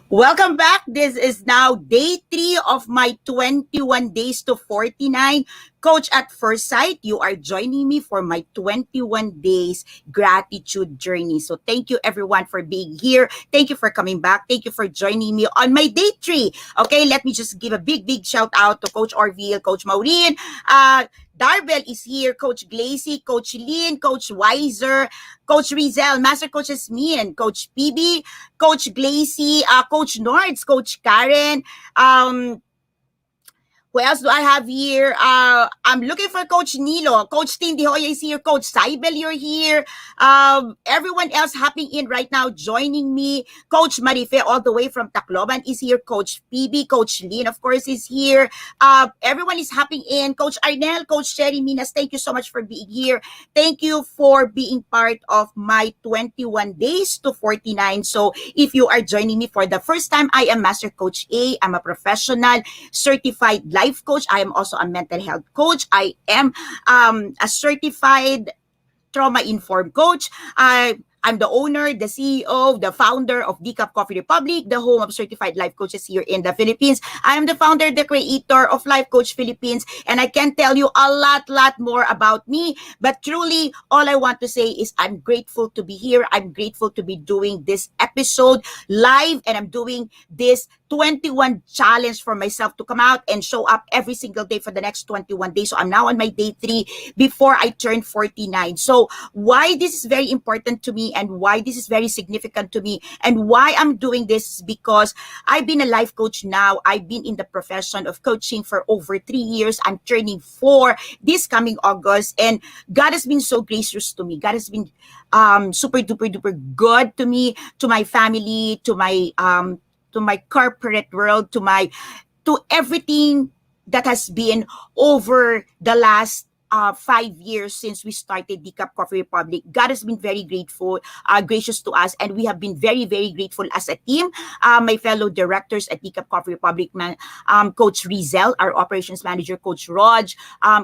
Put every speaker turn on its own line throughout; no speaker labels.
Welcome back. This is now day 3 of my 21 days to 49. Coach at First Sight, you are joining me for my 21 days gratitude journey. So thank you everyone for being here. Thank you for coming back. Thank you for joining me on my day 3. Okay, let me just give a big shout out to Coach Orville, Coach Maureen, Darbel is here, Coach Glacy, Coach Lynn, Coach Weiser, Coach Rizel, Master Coach Esmin, Coach PB, Coach Glacy, Coach Nords, Coach Karen, who else do I have here? I'm looking for Coach Nilo. Coach Tim Hoya is here. Coach Saibel, you're here. Everyone else hopping in right now, joining me. Coach Marife, all the way from Tacloban, is here. Coach PB, Coach Lynn, of course, is here. Everyone is hopping in. Coach Arnel, Coach Sherry Minas, thank you so much for being here. Thank you for being part of my 21 days to 49. So if you are joining me for the first time, I am Master Coach A. I'm a professional certified life coach. I am also a mental health coach. I am a certified trauma-informed coach. I'm the owner, the CEO, the founder of Decaf Coffee Republic, the home of certified life coaches here in the Philippines. I am the founder, the creator of Life Coach Philippines, and I can tell you a lot more about me. But truly, all I want to say is I'm grateful to be here. I'm grateful to be doing this episode live, and I'm doing this 21 challenge for myself to come out and show up every single day for the next 21 days. So I'm now on my day 3 before I turn 49. So why this is very important to me and why this is very significant to me and why I'm doing this is because I've been a life coach now. I've been in the profession of coaching for over 3 years. I'm turning 4 this coming August, and God has been so gracious to me. God has been super duper good to me, to my family, to my corporate world, to everything that has been over the last 5 years since we started Decaf Coffee Republic. God has been very gracious to us, and we have been very grateful as a team. My fellow directors at Decaf Coffee Republic, Coach Rizel, our operations manager, Coach Raj,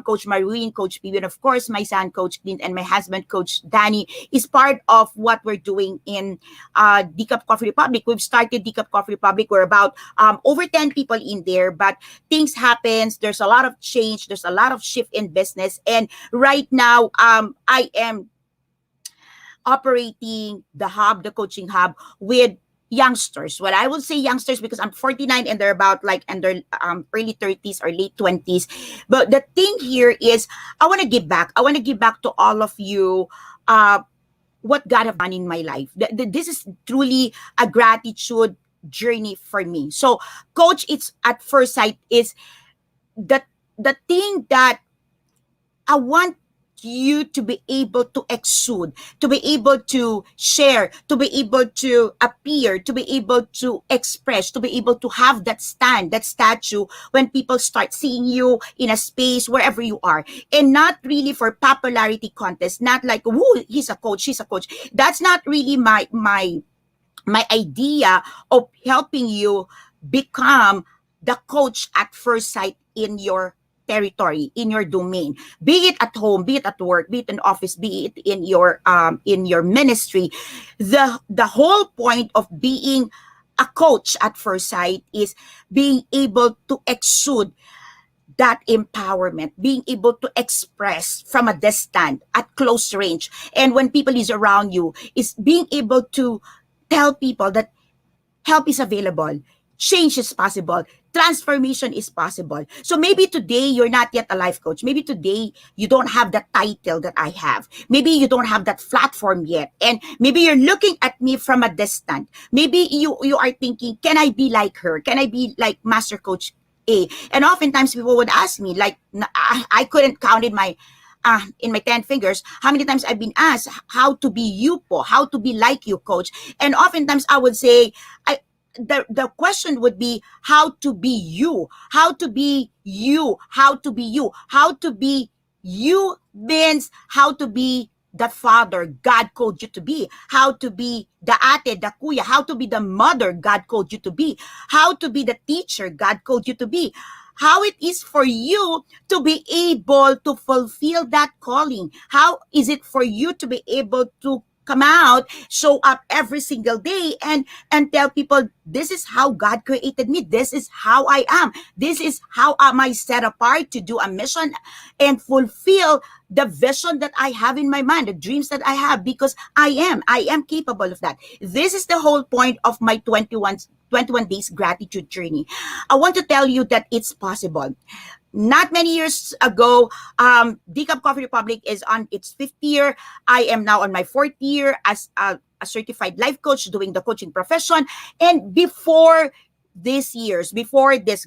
Coach Maruin, Coach Pibi, and of course my son, Coach Clint, and my husband, Coach Danny, is part of what we're doing in Decaf Coffee Republic. We've started Decaf Coffee Republic. We're about over 10 people in there, but things happens. There's a lot of change. There's a lot of shift in business. And right now, I am operating the coaching hub with youngsters. Well, I will say youngsters because I'm 49 and they're about like in their early 30s or late 20s. But the thing here is I want to give back. I want to give back to all of you what God have done in my life. This is truly a gratitude journey for me. So, Coach, it's at first sight is the thing that I want you to be able to exude, to be able to share, to be able to appear, to be able to express, to be able to have that stand, that statue when people start seeing you in a space wherever you are. And not really for popularity contest, not like, whoo, he's a coach, she's a coach. That's not really my idea of helping you become the coach at first sight in your territory, in your domain, be it at home, be it at work, be it in office, be it in your ministry. The whole point of being a coach at first sight is being able to exude that empowerment, being able to express from a distance, at close range, and when people is around you, is being able to tell people that help is available, change is possible, transformation is possible. So maybe today you're not yet a life coach. Maybe today you don't have the title that I have. Maybe you don't have that platform yet. And maybe you're looking at me from a distance. Maybe you are thinking, can I be like her? Can I be like Master Coach A? And oftentimes people would ask me, like, I couldn't count in my 10 fingers, how many times I've been asked how to be you po, how to be like you, coach. And oftentimes I would say, the question would be how to be you, how to be you, how to be you, how to be you means how to be the father God called you to be, how to be the ate, the kuya, how to be the mother God called you to be, how to be the teacher God called you to be, how it is for you to be able to fulfill that calling, how is it for you to be able to come out, show up every single day, and tell people, this is how God created me. This is how I am. This is how am I set apart to do a mission and fulfill the vision that I have in my mind, the dreams that I have, because I am capable of that. This is the whole point of my 21 days gratitude journey. I want to tell you that it's possible. Not many years ago, Decaf Coffee Republic is on its fifth year. I am now on my fourth year as a certified life coach doing the coaching profession. And before this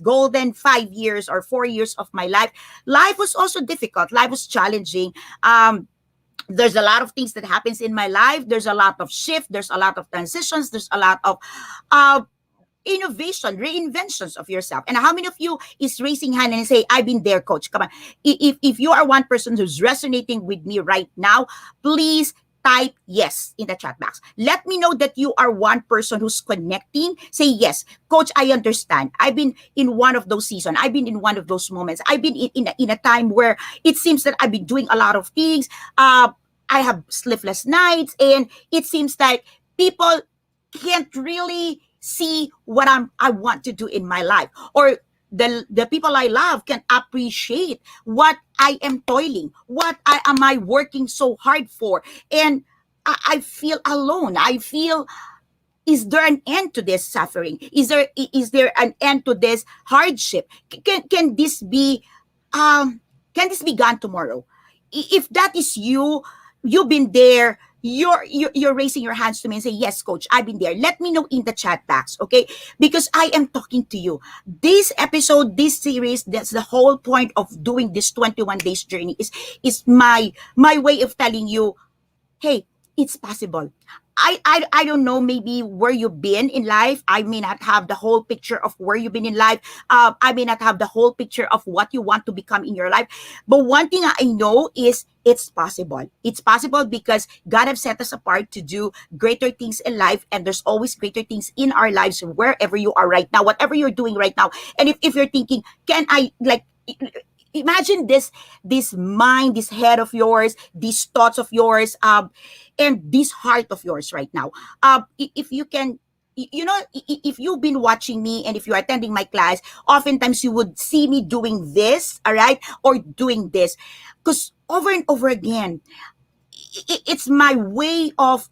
golden 5 years or 4 years of my life, life was also difficult. Life was challenging. There's a lot of things that happens in my life. There's a lot of shift. There's a lot of transitions. There's a lot of uh, innovation, reinventions of yourself. And how many of you is raising hand and say, I've been there, coach? Come on. If you are one person who's resonating with me right now, please type yes in the chat box. Let me know that you are one person who's connecting. Say yes, coach, I understand. I've been in one of those seasons. I've been in one of those moments. I've been in a time where it seems that I've been doing a lot of things. I have sleepless nights, and it seems like people can't really see what I want to do in my life, or the people I love can appreciate what I am toiling, what am I working so hard for, and I feel alone. I feel, is there an end to this suffering? Is there an end to this hardship? Can this be can this be gone tomorrow? If that is you, you've been there. You're raising your hands to me and say, yes, coach, I've been there. Let me know in the chat box, okay? Because I am talking to you. This episode, this series, that's the whole point of doing this 21 days journey, is my way of telling you, hey, it's possible. I don't know maybe where you've been in life. I may not have the whole picture of where you've been in life. I may not have the whole picture of what you want to become in your life. But one thing I know is it's possible. It's possible because God has set us apart to do greater things in life. And there's always greater things in our lives wherever you are right now, whatever you're doing right now. And if you're thinking, can I, like, imagine this mind, this head of yours, these thoughts of yours, and this heart of yours right now. If you can, if you've been watching me and if you're attending my class, oftentimes you would see me doing this, all right, or doing this, because over and over again, it's my way of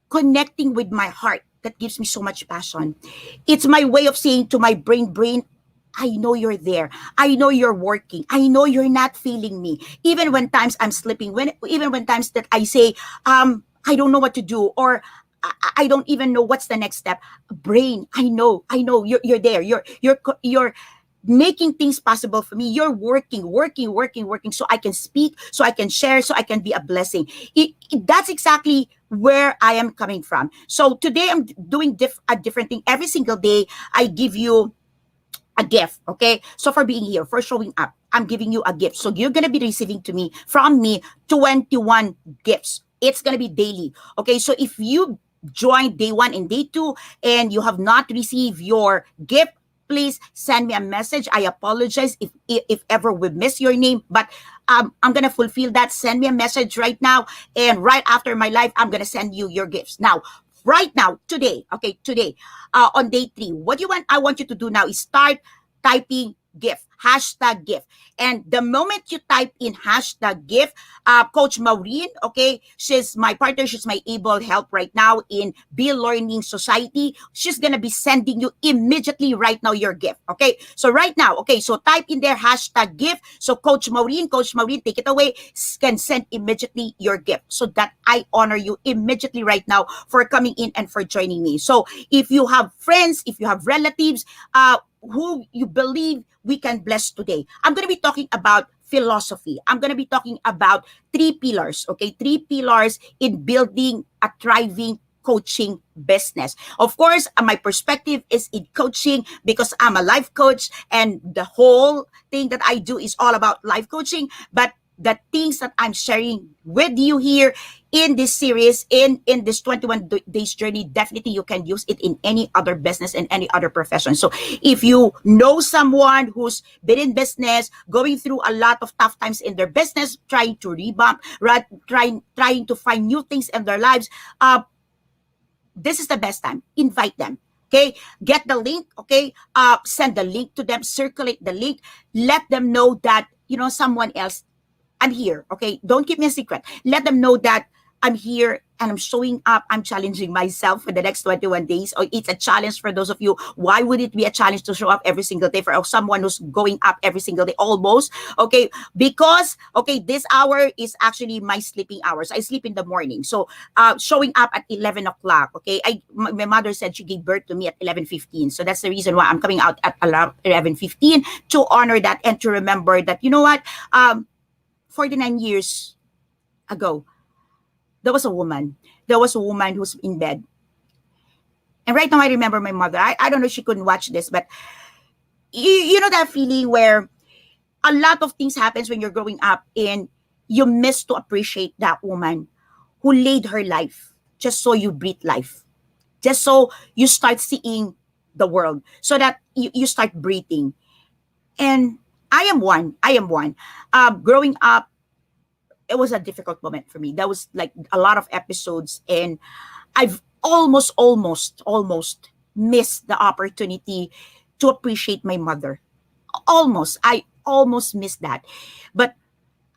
connecting with my heart that gives me so much passion. It's my way of saying to my brain, I know you're there. I know you're working. I know you're not feeling me. Even when times I'm sleeping, even when times that I say, I don't know what to do, or I don't even know what's the next step. Brain, I know you're there. You're making things possible for me. You're working, so I can speak, so I can share, so I can be a blessing. That's exactly where I am coming from. So today I'm doing a different thing. Every single day I give you a gift, okay? So for being here, for showing up, I'm giving you a gift. So you're gonna be receiving from me 21 gifts. It's gonna be daily, okay? So if you join day 1 and day 2 and you have not received your gift, please send me a message. I apologize if ever we miss your name, but I'm gonna fulfill that. Send me a message right now, and right after my live, I'm gonna send you your gifts. Now, right now, today, on day 3, I want you to do now is start typing gift, hashtag gift. And the moment you type in hashtag gift, Coach Maureen, okay, she's my partner, she's my able help right now in Be Learning Society. She's gonna be sending you immediately right now your gift, okay? So right now, okay, so type in there hashtag gift. So Coach Maureen, take it away, can send immediately your gift so that I honor you immediately right now for coming in and for joining me. So if you have friends, if you have relatives, who you believe we can bless today, I'm going to be talking about philosophy. I'm going to be talking about 3 pillars, okay? 3 pillars in building a thriving coaching business. Of course, my perspective is in coaching because I'm a life coach and the whole thing that I do is all about life coaching. But the things that I'm sharing with you here in this series, in this 21 days journey, definitely you can use it in any other business and any other profession. So if you know someone who's been in business, going through a lot of tough times in their business, trying to revamp, right, trying to find new things in their lives, this is the best time. Invite them. Okay, get the link. Okay, send the link to them. Circulate the link. Let them know that someone else. I'm here. Okay, don't keep me a secret. Let them know that I'm here and I'm showing up. I'm challenging myself for the next 21 days. Or it's a challenge for those of you. Why would it be a challenge to show up every single day for someone who's going up every single day almost? Okay, because this hour is actually my sleeping hours. I sleep in the morning. So showing up at 11 o'clock. Okay, my mother said she gave birth to me at 11:15. So that's the reason why I'm coming out at around 11:15 to honor that and to remember that, 49 years ago, there was a woman. There was a woman who's in bed. And right now, I remember my mother. I don't know if she couldn't watch this, but you know that feeling where a lot of things happens when you're growing up and you miss to appreciate that woman who laid her life just so you breathe life. Just so you start seeing the world. So that you start breathing. And I am one. I am one. Growing up, it was a difficult moment for me. That was like a lot of episodes, and I've almost missed the opportunity to appreciate my mother. Almost, I almost missed that. But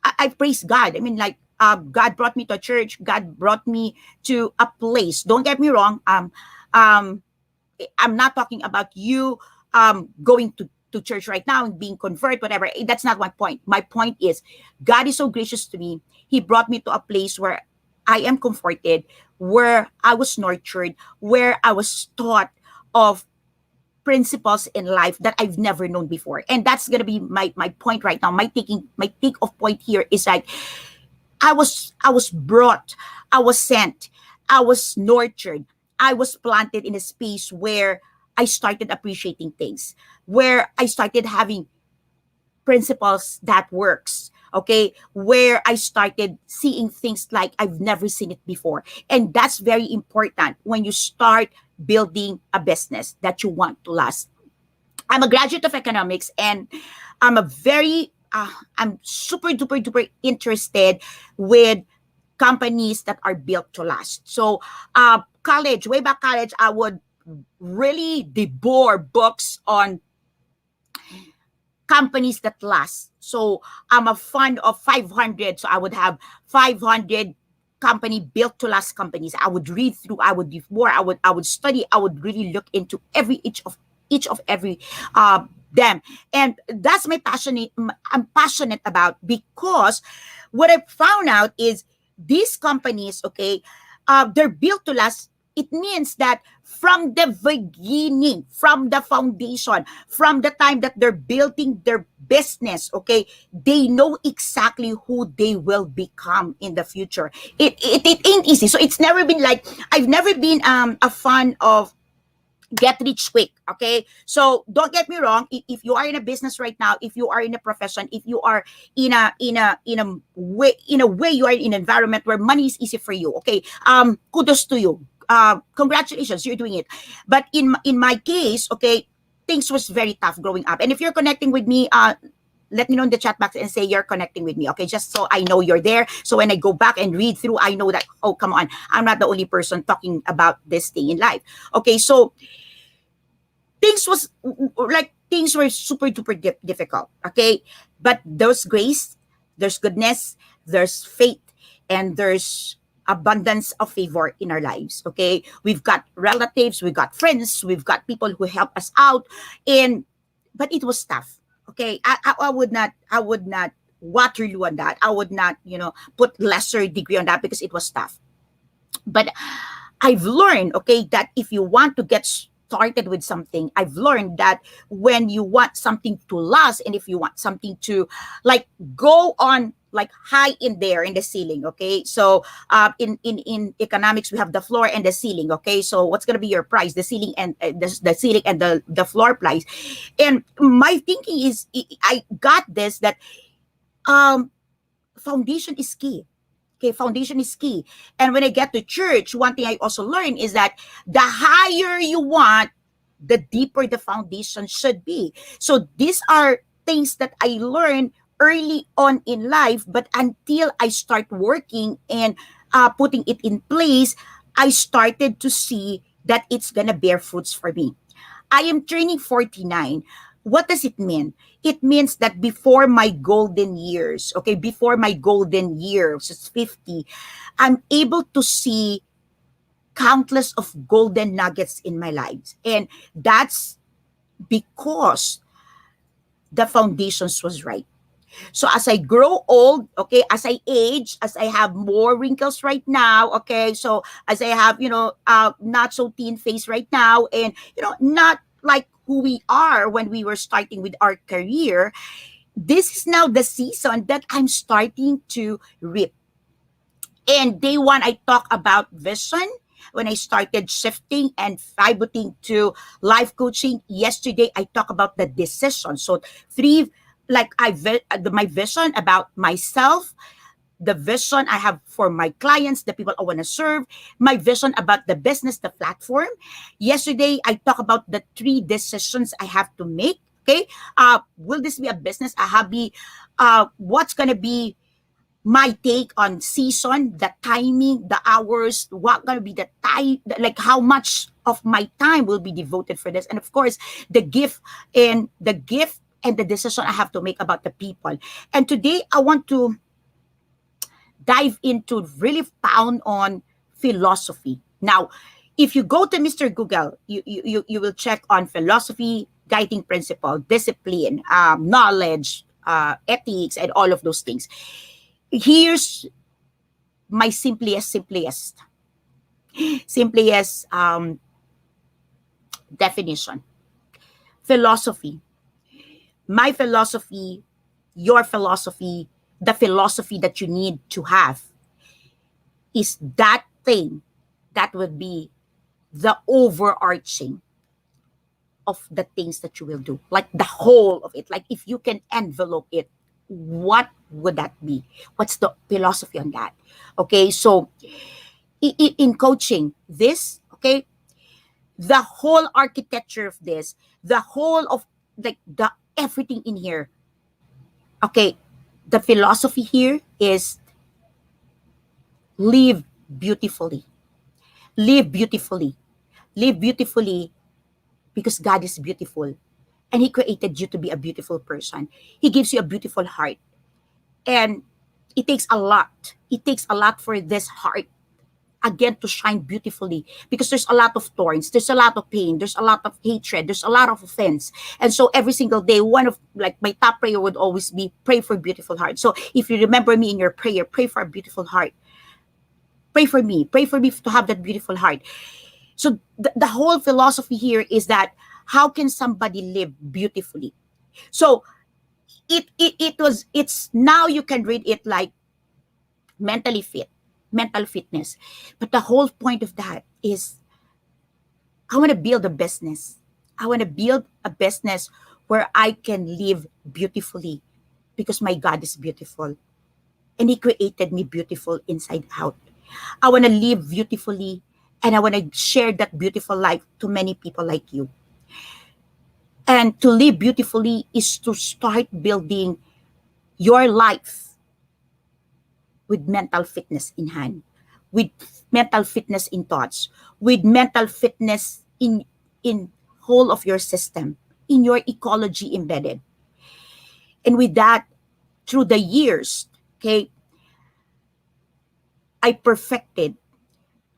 I praise God. I mean, like, God brought me to church. God brought me to a place. Don't get me wrong. Um, I'm not talking about you going to church right now and being converted, whatever. That's not my point. My point is God is so gracious to me. He brought me to a place where I am comforted, where I was nurtured, where I was taught of principles in life that I've never known before. And that's gonna be my point right now. My take of point here is like I was brought, I was sent, I was nurtured, I was planted in a space where I started appreciating things, where I started having principles that works. Okay, where I started seeing things like I've never seen it before. And that's very important when you start building a business that you want to last. I'm a graduate of economics, and I'm super duper duper interested with companies that are built to last. So, way back college, I would really devour books on companies that last. So, I'm a fan of 500. So, I would have 500 company built to last companies. I would read through, I would devour, I would study, I would really look into each of every them. And that's I'm passionate about, because what I found out is these companies, okay, they're built to last. It means that from the beginning, from the foundation, from the time that they're building their business, okay, they know exactly who they will become in the future. It ain't easy. So it's never been like, I've never been a fan of get rich quick. Okay, so don't get me wrong. If you are in a business right now, if you are in a profession, if you are in a way you are in an environment where money is easy for you, okay, kudos to you. Congratulations, you're doing it. But in my case, okay, things was very tough growing up. And if you're connecting with me, let me know in the chat box and say you're connecting with me, okay? Just so I know you're there. So when I go back and read through, I know that, oh, come on, I'm not the only person talking about this thing in life. Okay, so things were super duper difficult. Okay, but there's grace, there's goodness, there's faith, and there's abundance of favor in our lives. Okay, we've got relatives, we've got friends, we've got people who help us out, and but it was tough. Okay, I would not Waterloo on that. I would not put lesser degree on that, because it was tough. But I've learned, okay, that if you want to get started with something, I've learned that when you want something to last, and if you want something to like go on like high in there in the ceiling, okay, so in economics we have the floor and the ceiling, okay, so what's going to be your price, the ceiling and the ceiling and the floor price. And my thinking is, I got this, that um foundation is key. Okay, foundation is key. And when I get to church, one thing I also learn is that the higher you want, the deeper the foundation should be. So these are things that I learned early on in life, but until I start working and putting it in place, I started to see that it's gonna bear fruits for me. I am turning 49. What does it mean? It means that before my golden years, okay, before my golden years, it's 50, I'm able to see countless of golden nuggets in my life. And that's because the foundations was right. So as I grow old, okay, as I age, as I have more wrinkles right now, okay, so as I have, not so teen face right now, and not like who we are when we were starting with our career, this is now the season that I'm starting to reap. And day one, I talk about vision when I started shifting and pivoting to life coaching. Yesterday, I talk about the decision. So three, like my vision about myself, the vision I have for my clients, the people I want to serve, my vision about the business, the platform. Yesterday, I talk about the three decisions I have to make. Okay, will this be a business, a hobby? What's gonna be my take on season, the timing, the hours, what gonna be the time, like how much of my time will be devoted for this, and of course, the gift and the decision I have to make about the people. And today, I want to dive into really found on philosophy. Now, if you go to Mr. Google, you will check on philosophy, guiding principle, discipline, knowledge, ethics, and all of those things. Here's my simplest definition. Philosophy. My philosophy, your philosophy, the philosophy that you need to have is that thing that would be the overarching of the things that you will do, like the whole of it. Like if you can envelope it, what would that be? What's the philosophy on that? Okay, so in coaching, this, okay, the whole architecture of this, the whole of like the everything in here, okay, the philosophy here is live beautifully. Live beautifully. Live beautifully because God is beautiful and He created you to be a beautiful person. He gives you a beautiful heart. And it takes a lot. It takes a lot for this heart again to shine beautifully because there's a lot of thorns, there's a lot of pain, there's a lot of hatred, there's a lot of offense. And so every single day, one of like my top prayer would always be pray for beautiful heart. So if you remember me in your prayer, pray for a beautiful heart. Pray for me to have that beautiful heart. So the whole philosophy here is that how can somebody live beautifully? So it's now you can read it like mentally fit, mental fitness. But the whole point of that is I want to build a business. I want to build a business where I can live beautifully because my God is beautiful and He created me beautiful inside out. I want to live beautifully and I want to share that beautiful life to many people like you. And to live beautifully is to start building your life with mental fitness in hand, with mental fitness in thoughts, with mental fitness in whole of your system, in your ecology embedded. And with that, through the years, okay, I perfected,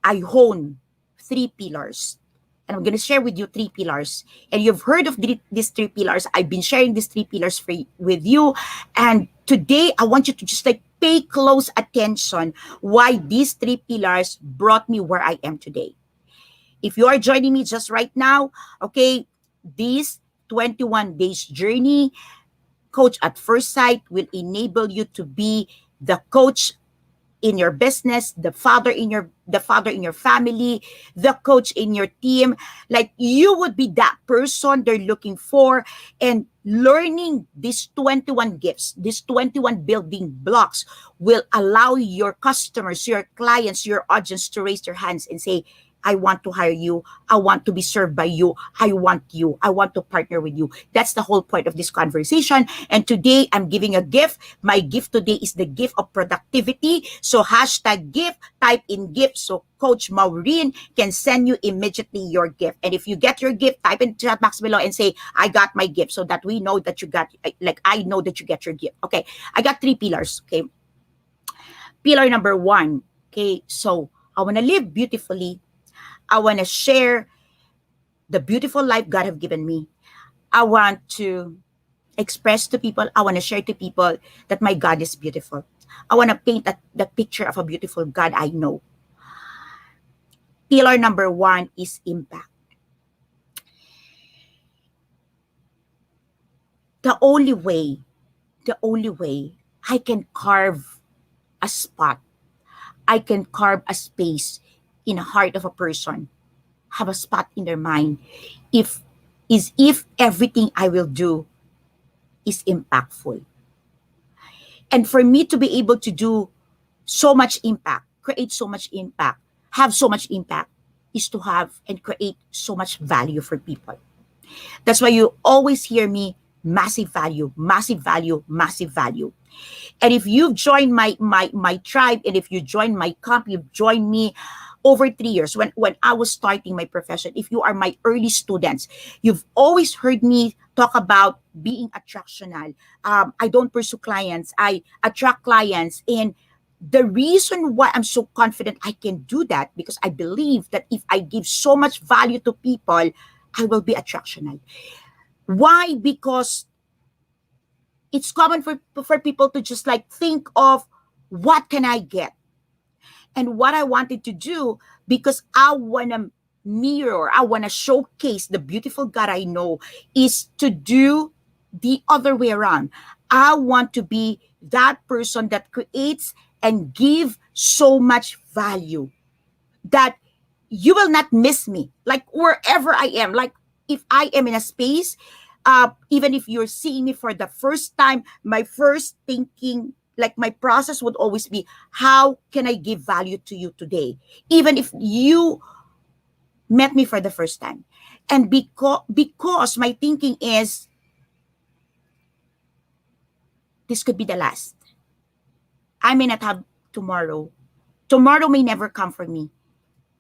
I honed three pillars. And I'm going to share with you three pillars. And you've heard of these three pillars. I've been sharing these three pillars with you. And today, I want you to just like pay close attention why these three pillars brought me where I am today. If you are joining me just right now, okay, this 21 days journey, Coach at First Sight will enable you to be the coach in your business, the father in your family, the coach in your team. Like you would be that person they're looking for. And learning these 21 gifts, these 21 building blocks will allow your customers, your clients, your audience to raise their hands and say, I want to hire you. I want to be served by you. I want you. I want to partner with you. That's the whole point of this conversation. And today I'm giving a gift. My gift today is the gift of productivity. So hashtag gift, type in gift. So Coach Maureen can send you immediately your gift. And if you get your gift, type in the chat box below and say, I got my gift, so that we know that you got, like I know that you get your gift. Okay. I got 3 pillars. Okay. Pillar number 1. Okay. So I want to live beautifully. I want to share the beautiful life God have given me. I want to express to people, I want to share to people that my God is beautiful. I want to paint the picture of a beautiful God I know. Pillar number 1 is impact. The only way I can carve a spot, I can carve a space in the heart of a person, have a spot in their mind, if everything I will do is impactful. And for me to be able to do so much impact, create so much impact, have so much impact, is to have and create so much value for people. That's why you always hear me, massive value, massive value, massive value. And if you've joined my tribe, and if you join my camp, you've joined me over 3 years when I was starting my profession. If you are my early students, you've always heard me talk about being attractional. I don't pursue clients, I attract clients. And the reason why I'm so confident I can do that, because I believe that if I give so much value to people, I will be attractional. Why? Because it's common for people to just like think of what can I get, and what I wanted to do, because I want to mirror, I want to showcase the beautiful God I know, is to do the other way around. I want to be that person that creates and give so much value that you will not miss me. Like wherever I am, like if I am in a space, even if you're seeing me for the first time, my first thinking, like my process would always be, how can I give value to you today? Even if you met me for the first time. And because my thinking is, this could be the last. I may not have tomorrow. Tomorrow may never come for me.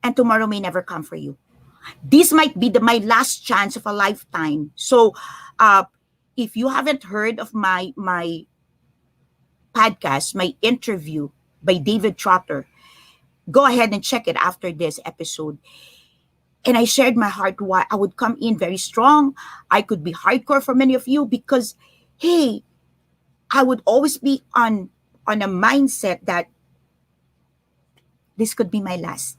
And tomorrow may never come for you. This might be my last chance of a lifetime. So if you haven't heard of my podcast, my interview by David Trotter, go ahead and check it after this episode. And I shared my heart why I would come in very strong. I could be hardcore for many of you because, hey, I would always be on a mindset that this could be my last.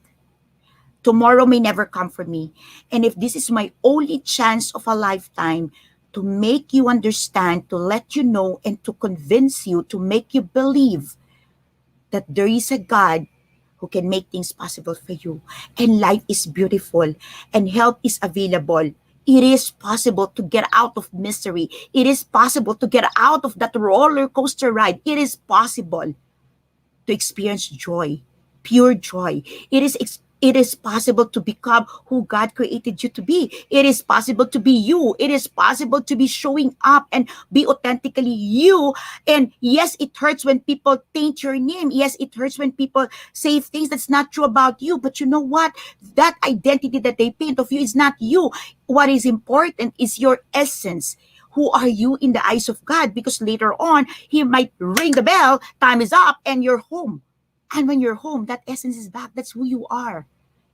Tomorrow may never come for me. And if this is my only chance of a lifetime to make you understand, to let you know, and to convince you, to make you believe that there is a God who can make things possible for you. And life is beautiful and help is available. It is possible to get out of misery. It is possible to get out of that roller coaster ride. It is possible to experience joy, pure joy. It is possible to become who God created you to be. It is possible to be you. It is possible to be showing up and be authentically you. And yes, it hurts when people taint your name. Yes, it hurts when people say things that's not true about you. But you know what? That identity that they paint of you is not you. What is important is your essence. Who are you in the eyes of God? Because later on, He might ring the bell, time is up, and you're home. And when you're home, that essence is back. That's who you are.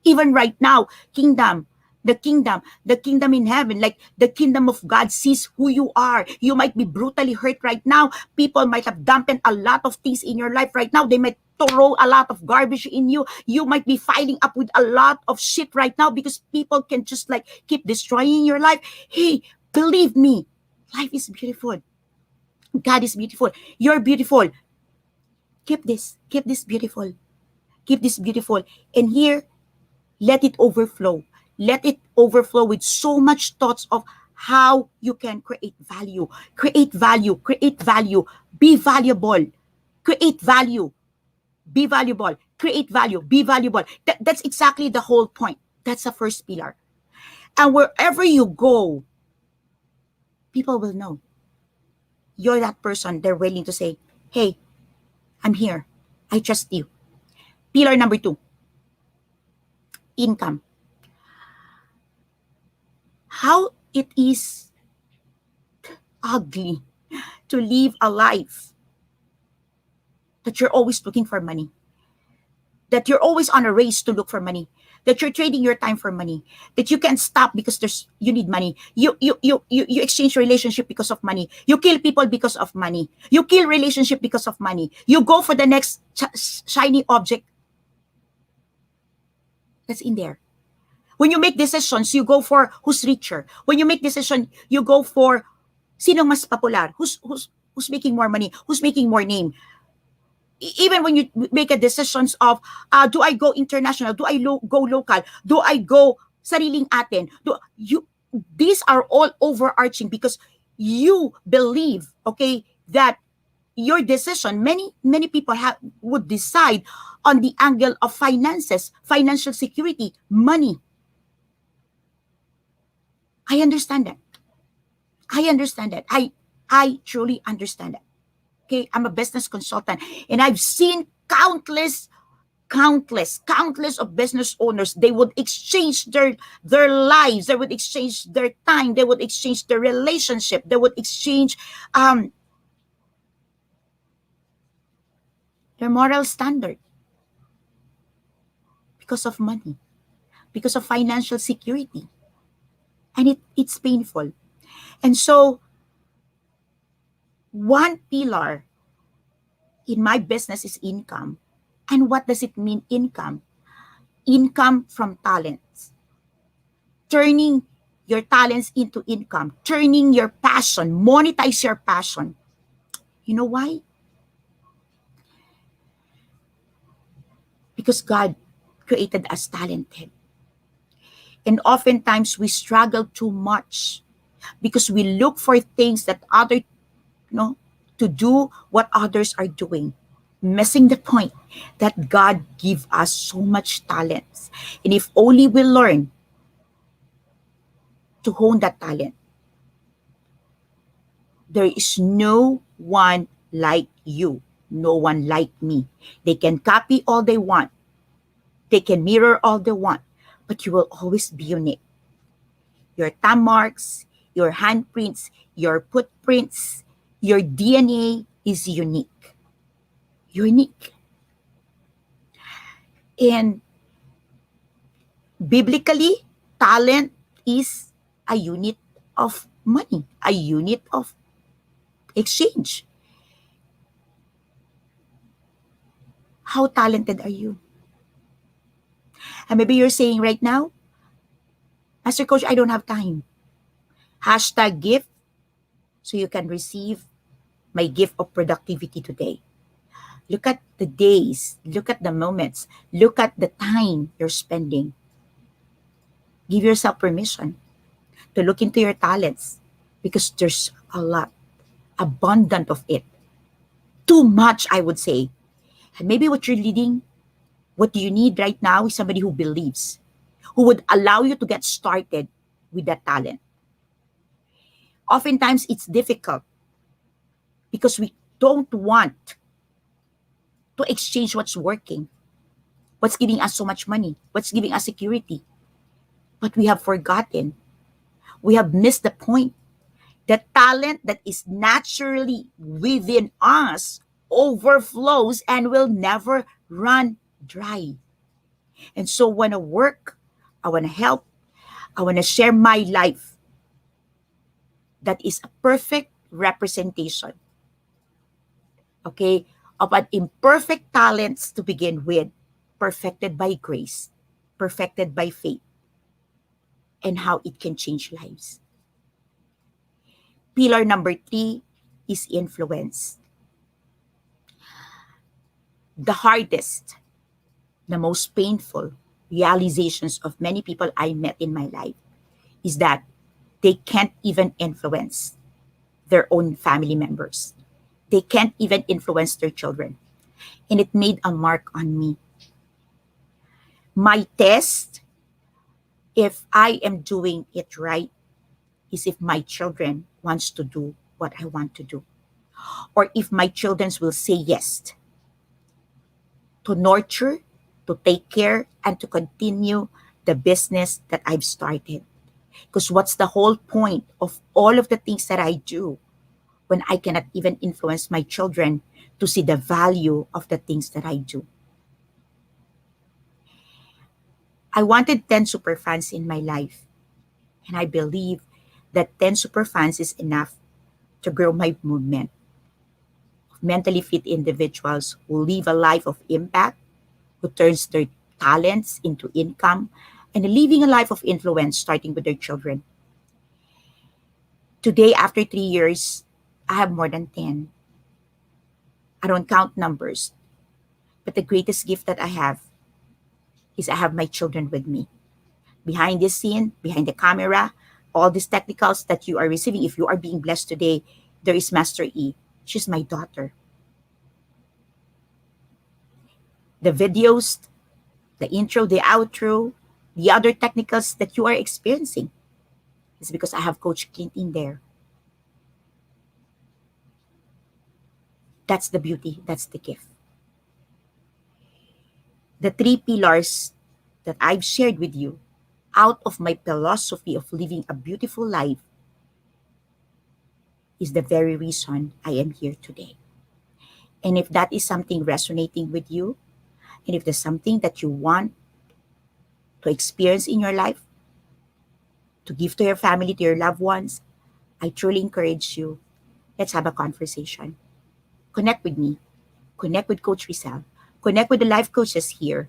Even right now, the kingdom in heaven, like the kingdom of God sees who you are. You might be brutally hurt right now. People might have dumped a lot of things in your life right now. They might throw a lot of garbage in you. You might be fighting up with a lot of shit right now because people can just like keep destroying your life. Hey, believe me, life is beautiful. God is beautiful. You're beautiful. Keep this beautiful. Keep this beautiful. And here, let it overflow. Let it overflow with so much thoughts of how you can create value. Create value. Create value. Be valuable. Create value. Be valuable. Create value. Be valuable. That's exactly the whole point. That's the first pillar. And wherever you go, people will know you're that person. They're willing to say, hey, I'm here. I trust you. Pillar number 2, income. How it is ugly to live a life that you're always looking for money, that you're always on a race to look for money, that you're trading your time for money, that you can't stop because you need money. You exchange relationship because of money. You kill people because of money. You kill relationship because of money. You go for the next shiny object that's in there. When you make decisions, you go for who's richer. When you make decision, you go for sinong mas popular, who's making more money, who's making more name. Even when you make a decisions of, do I go international, do I go local, do I go sariling atin, these are all overarching because you believe, okay, that your decision, many people would decide on the angle of finances, financial security, money. I understand that. I understand that. I truly understand that. Okay, I'm a business consultant and I've seen countless of business owners. They would exchange their lives, they would exchange their time, they would exchange their relationship, they would exchange their moral standard because of money, because of financial security. And it's painful. And so one pillar in my business is income. And what does it mean, income? Income from talents. Turning your talents into income. Turning your passion. Monetize your passion. You know why? Because God created us talented. And oftentimes we struggle too much because we look for things that to do what others are doing, missing the point that God give us so much talents. And if only we learn to hone that talent, there is no one like you, no one like me. They can copy all they want, they can mirror all they want, but you will always be unique. Your thumb marks, your handprints, your footprints, your DNA is unique. Unique. And biblically, talent is a unit of money, a unit of exchange. How talented are you? And maybe you're saying right now, Master Coach, I don't have time. Hashtag gift so you can receive my gift of productivity today. Look at the days, look at the moments, look at the time you're spending. Give yourself permission to look into your talents because there's a lot, abundant of it. Too much, I would say. And maybe what you're leading, what you need right now is somebody who believes, who would allow you to get started with that talent. Oftentimes, it's difficult because we don't want to exchange what's working, what's giving us so much money, what's giving us security. But we have forgotten, we have missed the point. The talent that is naturally within us overflows and will never run dry. And so when I work, I want to help, I want to share my life that is a perfect representation, okay, of an imperfect talents to begin with, perfected by grace, perfected by faith, and how it can change lives. Pillar number 3 is influence. The hardest, the most painful realizations of many people I met in my life is that they can't even influence their own family members. They can't even influence their children. And it made a mark on me. My test, if I am doing it right, is if my children wants to do what I want to do. Or if my children will say yes to nurture, to take care, and to continue the business that I've started. Because what's the whole point of all of the things that I do when I cannot even influence my children to see the value of the things that I do? I wanted 10 superfans in my life, and I believe that 10 superfans is enough to grow my movement of mentally fit individuals who live a life of impact, who turns their talents into income, and living a life of influence starting with their children. Today, after 3 years, I have more than 10. I don't count numbers, but the greatest gift that I have is I have my children with me. Behind this scene, behind the camera, all these technicals that you are receiving, if you are being blessed today, there is Master E. She's my daughter. The videos, the intro, the outro, the other technicals that you are experiencing is because I have Coach Clint in there. That's the beauty, that's the gift. The three pillars that I've shared with you out of my philosophy of living a beautiful life is the very reason I am here today. And if that is something resonating with you, and if there's something that you want to experience in your life, to give to your family, to your loved ones, I truly encourage you. Let's have a conversation. Connect with me. Connect with Coach Rizal. Connect with the life coaches here.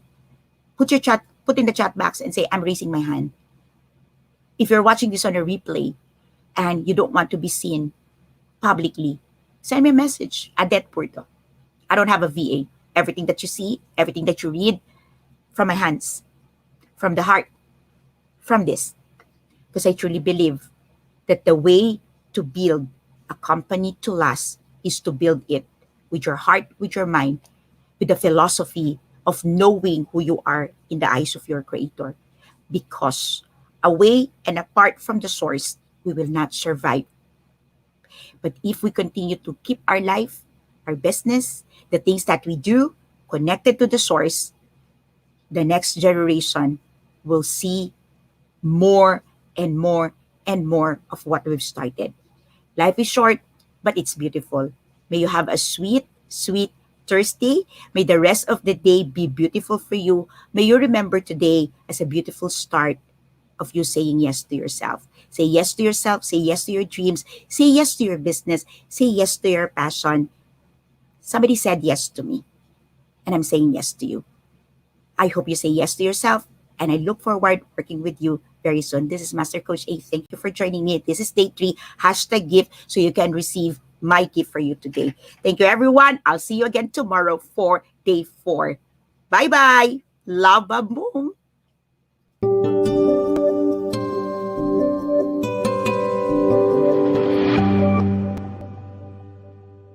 Put in the chat box and say, I'm raising my hand. If you're watching this on a replay and you don't want to be seen publicly, send me a message. Adet Puerto. I don't have a VA. Everything that you see, everything that you read, from my hands, from the heart, from this. Because I truly believe that the way to build a company to last is to build it with your heart, with your mind, with the philosophy of knowing who you are in the eyes of your creator. Because away and apart from the source, we will not survive. But if we continue to keep our life, our business, the things that we do connected to the source, the next generation will see more and more and more of what we've started. Life is short, but it's beautiful. May you have a sweet, sweet Thursday. May the rest of the day be beautiful for you. May you remember today as a beautiful start of you saying yes to yourself. Say yes to yourself. Say yes to your dreams. Say yes to your business. Say yes to your passion. Somebody said yes to me, and I'm saying yes to you. I hope you say yes to yourself, and I look forward working with you very soon. This is Master Coach A. Thank you for joining me. This is day 3, #gift, so you can receive my gift for you today. Thank you, everyone. I'll see you again tomorrow for day 4. Bye-bye. Love, boom.